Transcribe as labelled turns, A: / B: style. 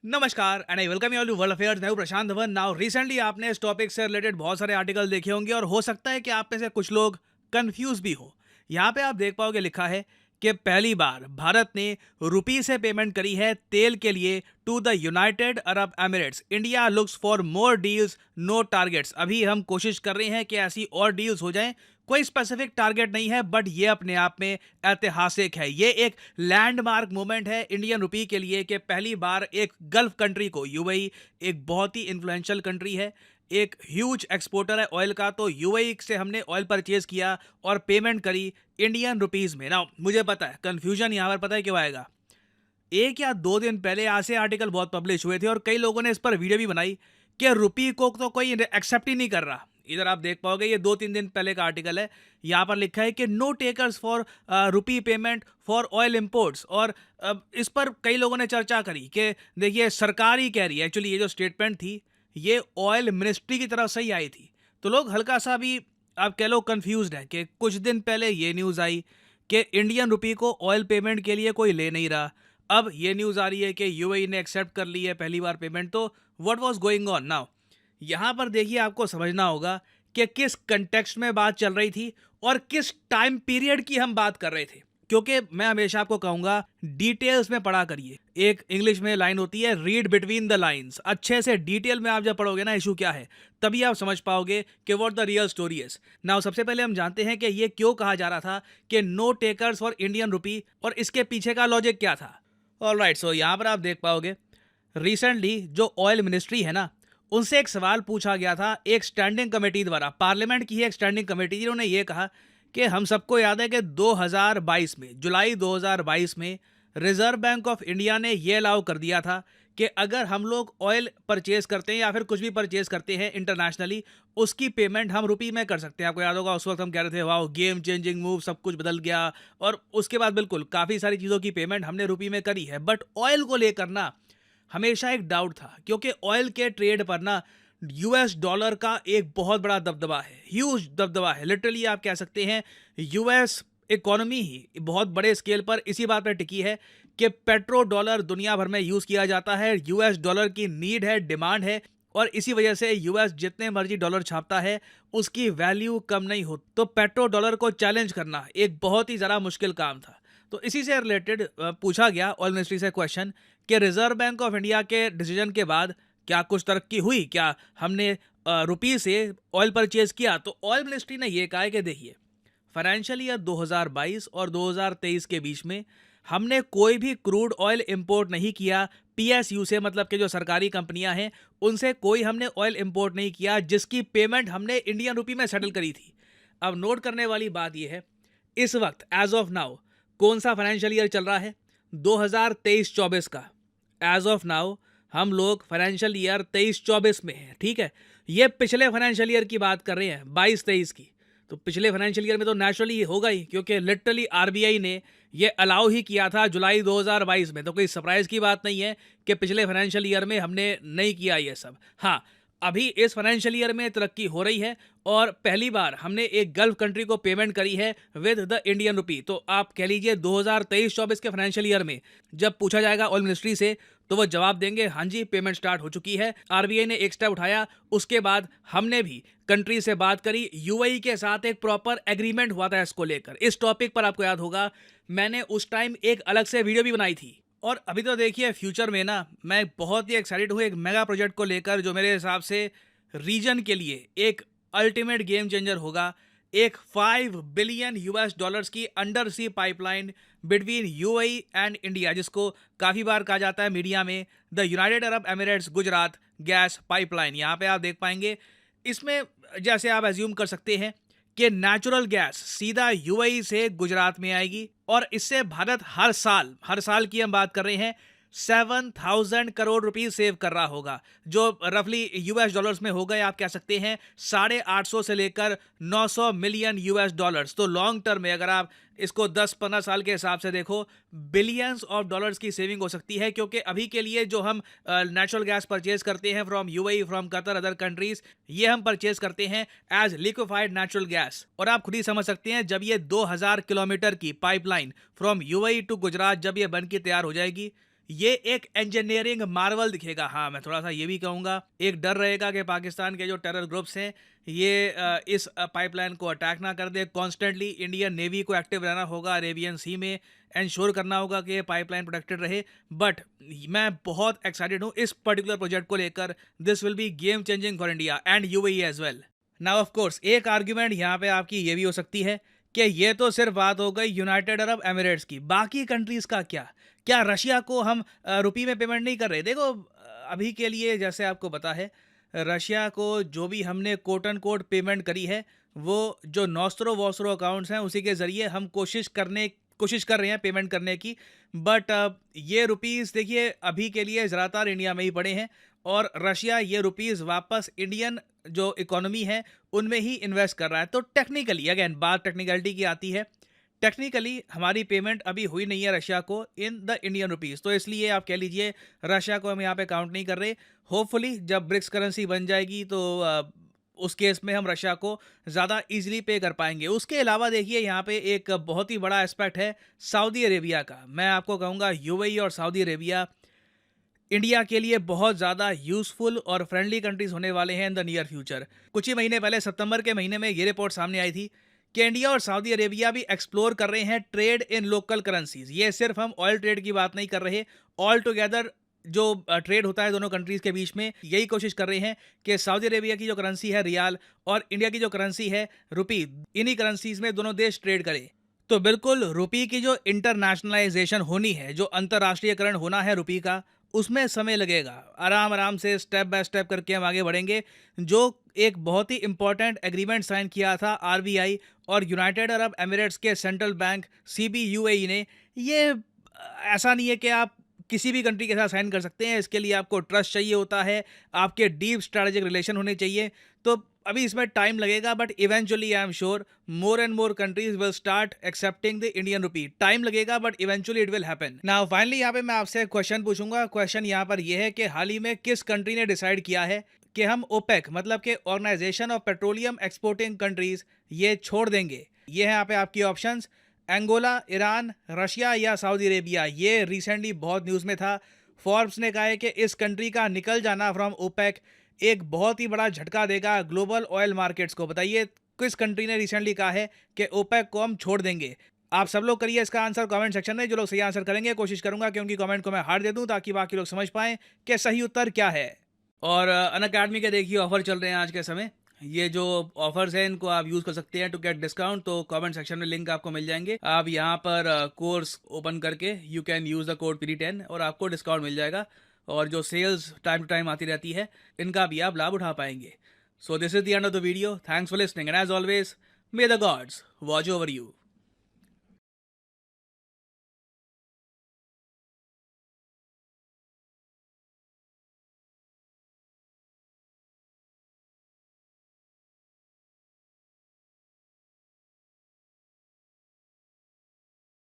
A: नमस्कार and I welcome you all to world affairs. मैं हूं प्रशांत धवन। नाउ रिसेंटली आपने इस टॉपिक से रिलेटेड बहुत सारे आर्टिकल देखे होंगे और हो सकता है कि आप में से कुछ लोग कंफ्यूज भी हो। यहाँ पे आप देख पाओगे लिखा है कि पहली बार भारत ने रुपी से पेमेंट करी है तेल के लिए to the United Arab Emirates. India looks for more deals, no targets. अभी हम कोशिश कर रहे हैं कि ऐसी और डील्स हो जाएं। कोई स्पेसिफिक टारगेट नहीं है, बट ये अपने आप में ऐतिहासिक है। ये एक लैंडमार्क मोमेंट है इंडियन रुपी के लिए कि पहली बार एक गल्फ कंट्री को, यूएई एक बहुत ही इन्फ्लुएंशियल कंट्री है, एक ह्यूज एक्सपोर्टर है ऑयल का, तो यूएई से हमने ऑयल परचेज किया और पेमेंट करी इंडियन रुपीस में। ना मुझे पता है कंफ्यूजन यहाँ पर पता है क्यों आएगा। एक या दो दिन पहले ऐसे आर्टिकल बहुत पब्लिश हुए थे और कई लोगों ने इस पर वीडियो भी बनाई कि रुपी को तो कोई एक्सेप्ट ही नहीं कर रहा। इधर आप देख पाओगे, ये 2-3 दिन पहले का आर्टिकल है। यहाँ पर लिखा है कि no takers for rupee payment for oil imports. और इस पर कई लोगों ने चर्चा करी कि देखिए सरकार ही कह रही है। एक्चुअली ये जो स्टेटमेंट थी ये ऑयल मिनिस्ट्री की तरफ से ही आई थी, तो लोग हल्का सा भी आप कह लो कंफ्यूज्ड है कि कुछ दिन पहले ये न्यूज़ आई कि इंडियन रुपी को ऑयल पेमेंट के लिए कोई ले नहीं रहा। अब ये न्यूज़ आ रही है कि यूएई ने एक्सेप्ट कर ली है पहली बार पेमेंट। तो what was going on now? यहाँ पर देखिए आपको समझना होगा कि किस कंटेक्स्ट में बात चल रही थी और किस टाइम पीरियड की हम बात कर रहे थे, क्योंकि मैं हमेशा आपको कहूंगा डिटेल्स में पढ़ा करिए। एक इंग्लिश में लाइन होती है, रीड बिटवीन द लाइंस। अच्छे से डिटेल में आप जब पढ़ोगे ना इशू क्या है, तभी आप समझ पाओगे कि what the real story is. Now सबसे पहले हम जानते हैं कि ये क्यों कहा जा रहा था कि no takers for Indian rupee, और इसके पीछे का लॉजिक क्या था। ऑलराइट, सो यहाँ पर आप देख पाओगे रिसेंटली जो ऑयल मिनिस्ट्री है ना, उनसे एक सवाल पूछा गया था एक स्टैंडिंग कमेटी द्वारा। पार्लियामेंट की ही एक स्टैंडिंग कमेटी, जिन्होंने ये कहा कि हम सबको याद है कि 2022 में, जुलाई 2022 में रिजर्व बैंक ऑफ इंडिया ने ये अलाउ कर दिया था कि अगर हम लोग ऑयल परचेज करते हैं या फिर कुछ भी परचेज करते हैं इंटरनेशनली, उसकी पेमेंट हम रुपी में कर सकते हैं। आपको याद होगा उस वक्त हम कह रहे थे वाओ गेम चेंजिंग मूव, सब कुछ बदल गया। और उसके बाद बिल्कुल काफ़ी सारी चीज़ों की पेमेंट हमने रुपी में करी है। बट ऑयल को लेकर ना हमेशा एक डाउट था, क्योंकि ऑयल के ट्रेड पर ना यूएस डॉलर का एक बहुत बड़ा दबदबा है, ह्यूज दबदबा है। लिटरली आप कह सकते हैं यूएस इकोनॉमी ही बहुत बड़े स्केल पर इसी बात पर टिकी है कि पेट्रो डॉलर दुनिया भर में यूज़ किया जाता है। यूएस डॉलर की नीड है, डिमांड है, और इसी वजह से यूएस जितने मर्जी डॉलर छापता है उसकी वैल्यू कम नहीं होती। तो पेट्रो डॉलर को चैलेंज करना एक बहुत ही ज़रा मुश्किल काम था। तो इसी से रिलेटेड पूछा गया ऑयल मिनिस्ट्री से क्वेश्चन कि रिजर्व बैंक ऑफ इंडिया के डिसीजन के बाद क्या कुछ तरक्की हुई, क्या हमने रुपी से ऑयल परचेज किया। तो ऑयल मिनिस्ट्री ने यह कहा है कि देखिए फाइनेंशियल ईयर 2022 और 2023 के बीच में हमने कोई भी क्रूड ऑयल इंपोर्ट नहीं किया पीएसयू से, मतलब कि जो सरकारी कंपनियां हैं उनसे कोई हमने ऑयल इंपोर्ट नहीं किया जिसकी पेमेंट हमने इंडियन रुपी में सेटल करी थी। अब नोट करने वाली बात यह है, इस वक्त एज ऑफ नाउ कौन सा फाइनेंशियल ईयर चल रहा है? 2023-24 का। एज ऑफ नाउ हम लोग फाइनेंशियल ईयर 23-24 में हैं, ठीक है। ये पिछले फाइनेंशियल ईयर की बात कर रहे हैं, 22-23 की। तो पिछले फाइनेंशियल ईयर में तो नेचुरली होगा ही, क्योंकि लिटरली आरबीआई ने ये अलाउ ही किया था जुलाई 2022 में। तो कोई सरप्राइज की बात नहीं है कि पिछले फाइनेंशियल ईयर में हमने नहीं किया ये सब। हाँ, अभी इस फाइनेंशियल ईयर में तरक्की हो रही है और पहली बार हमने एक गल्फ कंट्री को पेमेंट करी है विद द इंडियन रुपी। तो आप कह लीजिए 2023-24 के फाइनेंशियल ईयर में जब पूछा जाएगा ऑयल मिनिस्ट्री से तो वो जवाब देंगे हाँ जी पेमेंट स्टार्ट हो चुकी है। आरबीआई ने एक स्टेप उठाया, उसके बाद हमने भी कंट्री से बात करी, यूएई के साथ एक प्रॉपर एग्रीमेंट हुआ था इसको लेकर। इस टॉपिक पर आपको याद होगा मैंने उस टाइम एक अलग से वीडियो भी बनाई थी। और अभी तो देखिए फ्यूचर में ना मैं बहुत ही एक्साइटेड हूँ एक मेगा प्रोजेक्ट को लेकर, जो मेरे हिसाब से रीजन के लिए एक अल्टीमेट गेम चेंजर होगा। एक 5 बिलियन यूएस डॉलर्स की under C pipeline between UAE and India, जिसको काफ़ी बार कहा जाता है मीडिया में the United Arab Emirates Gujarat gas pipeline. यहाँ पे आप देख पाएंगे इसमें जैसे आप एज्यूम कर सकते हैं कि नेचुरल गैस सीधा यूएई से गुजरात में आएगी और इससे भारत हर साल की हम बात कर रहे हैं 7,000 करोड़ रुपीस सेव कर रहा होगा, जो रफली यूएस डॉलर्स में हो गए आप कह सकते हैं 850 से लेकर 900 मिलियन यूएस डॉलर्स। तो लॉन्ग टर्म में अगर आप इसको 10-15 साल के हिसाब से देखो बिलियंस ऑफ डॉलर्स की सेविंग हो सकती है। क्योंकि अभी के लिए जो हम नेचुरल गैस परचेज करते हैं from UAE, from Qatar, other countries, ये हम परचेज करते हैं एज लिक्विफाइड नेचुरल गैस। और आप खुद ही समझ सकते हैं जब ये 2000 किलोमीटर की pipeline from UAE to Gujarat जब ये बन के तैयार हो जाएगी, ये एक इंजीनियरिंग मार्वल दिखेगा। हाँ, मैं थोड़ा सा ये भी कहूँगा, एक डर रहेगा कि पाकिस्तान के जो टेरर ग्रुप्स हैं ये इस पाइपलाइन को अटैक ना कर दे। कॉन्स्टेंटली इंडियन नेवी को एक्टिव रहना होगा अरेबियन सी में, इंश्योर करना होगा कि ये पाइपलाइन प्रोटेक्टेड रहे। बट मैं बहुत एक्साइटेड हूँ इस पर्टिकुलर प्रोजेक्ट को लेकर। This will be game changing for India and UAE as well. Now of course एक आर्ग्यूमेंट यहाँ पे आपकी ये भी हो सकती है कि ये तो सिर्फ बात हो गई यूनाइटेड अरब एमिरेट्स की, बाकी कंट्रीज का क्या? क्या रशिया को हम रुपये में पेमेंट नहीं कर रहे? देखो अभी के लिए जैसे आपको पता है, रशिया को जो भी हमने कोट एंड कोट पेमेंट करी है वो जो नॉस्ट्रो वॉस्ट्रो अकाउंट्स हैं उसी के ज़रिए हम कोशिश कर रहे हैं पेमेंट करने की। बट ये रुपीज़ देखिए अभी के लिए ज़्यादातर इंडिया में ही पड़े हैं और रशिया ये रुपीज़ वापस इंडियन जो इकोनॉमी है उनमें ही इन्वेस्ट कर रहा है। तो टेक्निकली अगेन बात टेक्निकलिटी की आती है, टेक्निकली हमारी पेमेंट अभी हुई नहीं है रशिया को इन द इंडियन रुपीज़। तो इसलिए आप कह लीजिए रशिया को हम यहाँ पे काउंट नहीं कर रहे। होपफुली जब ब्रिक्स करेंसी बन जाएगी तो उस केस में हम रशिया को ज़्यादा इजीली पे कर पाएंगे। उसके अलावा देखिए यहाँ पे एक बहुत ही बड़ा एस्पेक्ट है सऊदी अरेबिया का। मैं आपको कहूँगा यूएई और सऊदी अरेबिया इंडिया के लिए बहुत ज़्यादा यूज़फुल और फ्रेंडली कंट्रीज़ होने वाले हैं इन द नियर फ्यूचर। कुछ ही महीने पहले सितंबर के महीने में ये रिपोर्ट सामने आई थी कि इंडिया और सऊदी अरेबिया भी एक्सप्लोर कर रहे हैं ट्रेड इन लोकल करेंसीज। ये सिर्फ हम ऑयल ट्रेड की बात नहीं कर रहे, ऑल टुगेदर जो ट्रेड होता है दोनों कंट्रीज़ के बीच में, यही कोशिश कर रहे हैं कि सऊदी अरेबिया की जो करेंसी है रियाल और इंडिया की जो करेंसी है रुपी, इन्हीं करेंसीज में दोनों देश ट्रेड करें। तो बिल्कुल रुपी की जो इंटरनेशनलाइजेशन होनी है, जो अंतर्राष्ट्रीयकरण होना है रुपी का, उसमें समय लगेगा। आराम आराम से स्टेप बाय स्टेप करके हम आगे बढ़ेंगे। जो एक बहुत ही इंपॉर्टेंट एग्रीमेंट साइन किया था आरबीआई और यूनाइटेड अरब एमिरेट्स के सेंट्रल बैंक सीबीयूएई ने, ये ऐसा नहीं है कि आप किसी भी कंट्री के साथ साइन कर सकते हैं। इसके लिए आपको ट्रस्ट चाहिए होता है, आपके डीप स्ट्रैटेजिक रिलेशन होने चाहिए। तो अभी इसमें टाइम लगेगा but eventually I am sure more and more countries will start accepting the Indian rupee. Time लगेगा but eventually it will happen. Now finally यहाँ पे मैं आपसे एक क्वेश्चन पूछूंगा। क्वेश्चन यहाँ पर यह है कि हाल ही में किस कंट्री ने डिसाइड किया है कि हम ओपेक मतलब कि organisation of petroleum exporting countries ये छोड़ देंगे। ये है यहाँ पे आपकी ऑप्शंस, अंगोला, ईरान, रशिया या सऊदी अरेबिया। ये रिसेंटली बहुत न्यूज़ में था। फोर्ब्स ने कहा है कि इस कंट्री का निकल जाना फ्रॉम ओपेक एक बहुत ही बड़ा झटका देगा ग्लोबल ऑयल मार्केट्स को। बताइए किस कंट्री ने रिसेंटली कहा है कि ओपेक को हम छोड़ देंगे? आप सब लोग करिए इसका आंसर कमेंट सेक्शन में। जो लोग सही आंसर करेंगे कोशिश करूंगा कि उनकी कमेंट को मैं हार्ट दे दूं ताकि बाकी लोग समझ पाएं कि सही उत्तर क्या है। और अनअकैडमी के देखिए ऑफर चल रहे हैं आज के समय। ये जो ऑफर्स हैं इनको आप यूज़ कर सकते हैं टू गेट डिस्काउंट। तो कमेंट सेक्शन में लिंक आपको मिल जाएंगे। आप यहाँ पर कोर्स ओपन करके you can use the code PD10 और आपको डिस्काउंट मिल जाएगा। और जो सेल्स टाइम टू टाइम आती रहती है इनका भी आप लाभ उठा पाएंगे। So this is the end of the video. Thanks for listening and as always may the gods watch over you.